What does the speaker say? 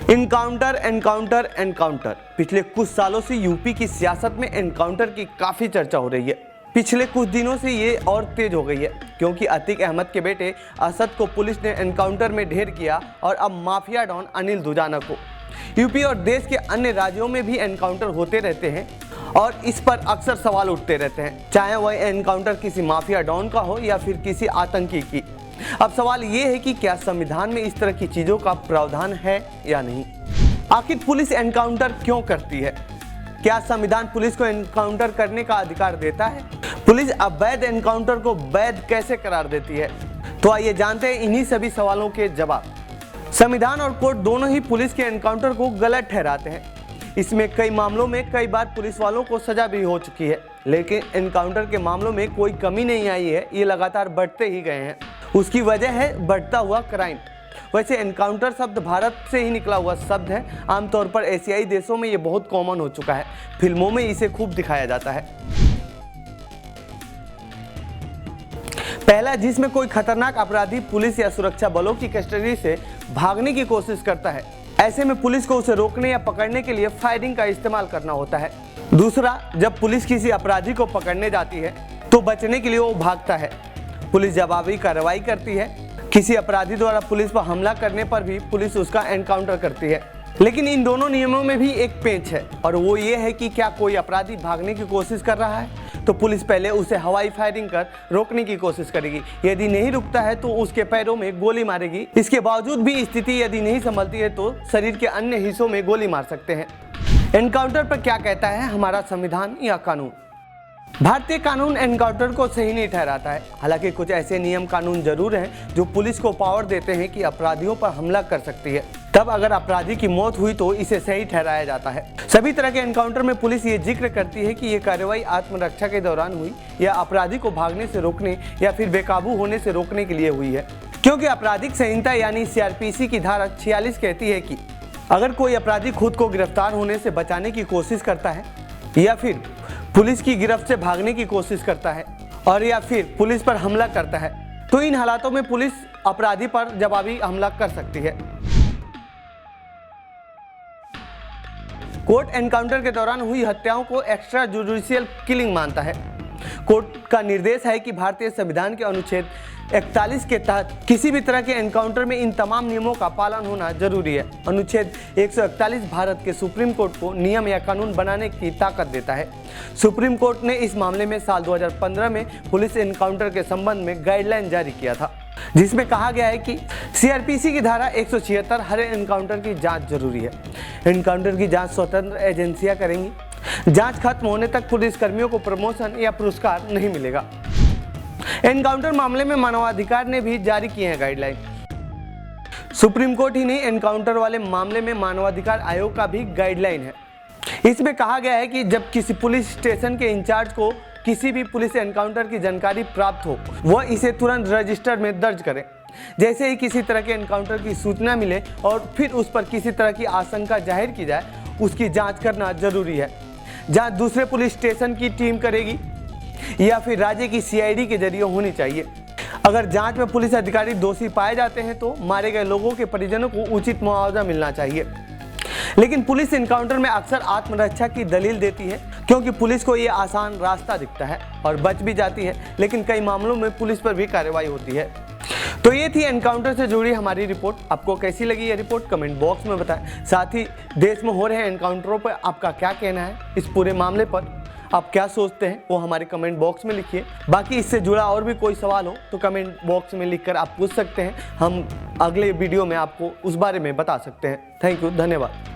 Encounter encounter encounter. पिछले कुछ सालों से यूपी की सियासत में एनकाउंटर की काफी चर्चा हो रही है। पिछले कुछ दिनों से ये और तेज हो गई है क्योंकि अतीक अहमद के बेटे असद को पुलिस ने एनकाउंटर में ढेर किया और अब माफिया डॉन अनिल दुजाना को। यूपी और देश के अन्य राज्यों में भी एनकाउंटर होते रहते हैं और इस पर अक्सर सवाल उठते रहते हैं, चाहे वह एनकाउंटर किसी माफिया डॉन का हो या फिर किसी आतंकी की। अब सवाल ये है कि क्या संविधान में इस तरह की चीजों का प्रावधान है या नहीं। आखिर पुलिस एनकाउंटर क्यों करती है? क्या संविधान पुलिस को एनकाउंटर करने का अधिकार देता है? पुलिस अवैध एनकाउंटर को वैध कैसे करार देती है? तो आइए जानते हैं इन्हीं सभी सवालों के जवाब। संविधान और कोर्ट दोनों ही पुलिस के एनकाउंटर को गलत ठहराते हैं। इसमें कई मामलों में कई बार पुलिस वालों को सजा भी हो चुकी है, लेकिन एनकाउंटर के मामलों में कोई कमी नहीं आई है, ये लगातार बढ़ते ही गए हैं। उसकी वजह है बढ़ता हुआ क्राइम। वैसे एनकाउंटर शब्द भारत से ही निकला हुआ शब्द है। आमतौर पर एशियाई देशों में ये बहुत कॉमन हो चुका है। फिल्मों में इसे खूब दिखाया जाता है। पहला, जिसमें कोई खतरनाक अपराधी पुलिस या सुरक्षा बलों की कस्टडी से भागने की कोशिश करता है। ऐसे में पुलिस को उसे रोकने या पकड़ने के लिए फायरिंग का इस्तेमाल करना होता है। दूसरा, जब पुलिस किसी अपराधी को पकड़ने जाती है तो बचने के लिए वो भागता है। पुलिस जवाबी कार्रवाई करती है। किसी अपराधी द्वारा पुलिस पर हमला करने पर भी पुलिस उसका एनकाउंटर करती है। लेकिन इन दोनों नियमों में भी एक पेंच है और वो ये है कि क्या कोई अपराधी भागने की कोशिश कर रहा है तो पुलिस पहले उसे हवाई फायरिंग कर रोकने की कोशिश करेगी। यदि नहीं रुकता है तो उसके पैरों में गोली मारेगी। इसके बावजूद भी स्थिति यदि नहीं संभलती है तो शरीर के अन्य हिस्सों में गोली मार सकते हैं। एनकाउंटर पर क्या कहता है हमारा संविधान या कानून? भारतीय कानून एनकाउंटर को सही नहीं ठहराता है। हालांकि कुछ ऐसे नियम कानून जरूर हैं जो पुलिस को पावर देते हैं कि अपराधियों पर हमला कर सकती है। तब अगर अपराधी की मौत हुई तो इसे सही ठहराया जाता है। सभी तरह के एनकाउंटर में पुलिस ये जिक्र करती है कि ये कार्रवाई आत्मरक्षा के दौरान हुई या अपराधी को भागने से रोकने या फिर बेकाबू होने से रोकने के लिए हुई है। क्योंकि आपराधिक संहिता यानी सीआरपीसी की धारा 46 कहती है कि अगर कोई अपराधी खुद को गिरफ्तार होने से बचाने की कोशिश करता है या फिर पुलिस की गिरफ्त से भागने की कोशिश करता है और या फिर पुलिस पर हमला करता है तो इन हालातों में पुलिस अपराधी पर जवाबी हमला कर सकती है। कोर्ट एनकाउंटर के दौरान हुई हत्याओं को एक्स्ट्रा जुडिशियल किलिंग मानता है। कोर्ट का निर्देश है कि भारतीय संविधान के अनुच्छेद 41 के तहत किसी भी तरह के एनकाउंटर में इन तमाम नियमों का पालन होना जरूरी है। अनुच्छेद 141 भारत के सुप्रीम कोर्ट को नियम या कानून बनाने की ताकत देता है। सुप्रीम कोर्ट ने इस मामले में साल 2015 में पुलिस एनकाउंटर के संबंध में गाइडलाइन जारी किया था, जिसमें कहा गया है कि सीआरपीसी की धारा 176 हर एनकाउंटर की जांच जरूरी है। एनकाउंटर की जांच स्वतंत्र एजेंसियां करेंगी। जांच खत्म होने तक पुलिस कर्मियों को प्रमोशन या पुरस्कार नहीं मिलेगा। एनकाउंटर मामले में मानवाधिकार ने भी जारी किए हैं गाइडलाइन। सुप्रीम कोर्ट ही नहीं, एनकाउंटर वाले मामले में मानवाधिकार आयोग का भी गाइडलाइन है। इसमें कहा गया है कि जब किसी पुलिस स्टेशन के इंचार्ज को किसी भी पुलिस एनकाउंटर की जानकारी प्राप्त हो वह इसे तुरंत रजिस्टर में दर्ज करे। जैसे ही किसी तरह के एनकाउंटर की सूचना मिले और फिर उस पर किसी तरह की आशंका जाहिर की जाए उसकी जांच करना जरूरी है। जांच दूसरे पुलिस स्टेशन की टीम करेगी या फिर राज्य की सीआईडी के जरिए होनी चाहिए। अगर जांच में पुलिस अधिकारी दोषी पाए जाते हैं तो मारे गए लोगों के परिजनों को उचित मुआवजा मिलना चाहिए। लेकिन पुलिस एनकाउंटर में अक्सर आत्मरक्षा की दलील देती है क्योंकि पुलिस को ये आसान रास्ता दिखता है और बच भी जाती है, लेकिन कई मामलों में पुलिस पर भी कार्रवाई होती है। तो ये थी एनकाउंटर से जुड़ी हमारी रिपोर्ट। आपको कैसी लगी ये रिपोर्ट कमेंट बॉक्स में बताएं। साथ ही देश में हो रहे एनकाउंटरों पर आपका क्या कहना है, इस पूरे मामले पर आप क्या सोचते हैं वो हमारे कमेंट बॉक्स में लिखिए। बाकी इससे जुड़ा और भी कोई सवाल हो तो कमेंट बॉक्स में लिखकर आप पूछ सकते हैं। हम अगले वीडियो में आपको उस बारे में बता सकते हैं। थैंक यू, धन्यवाद।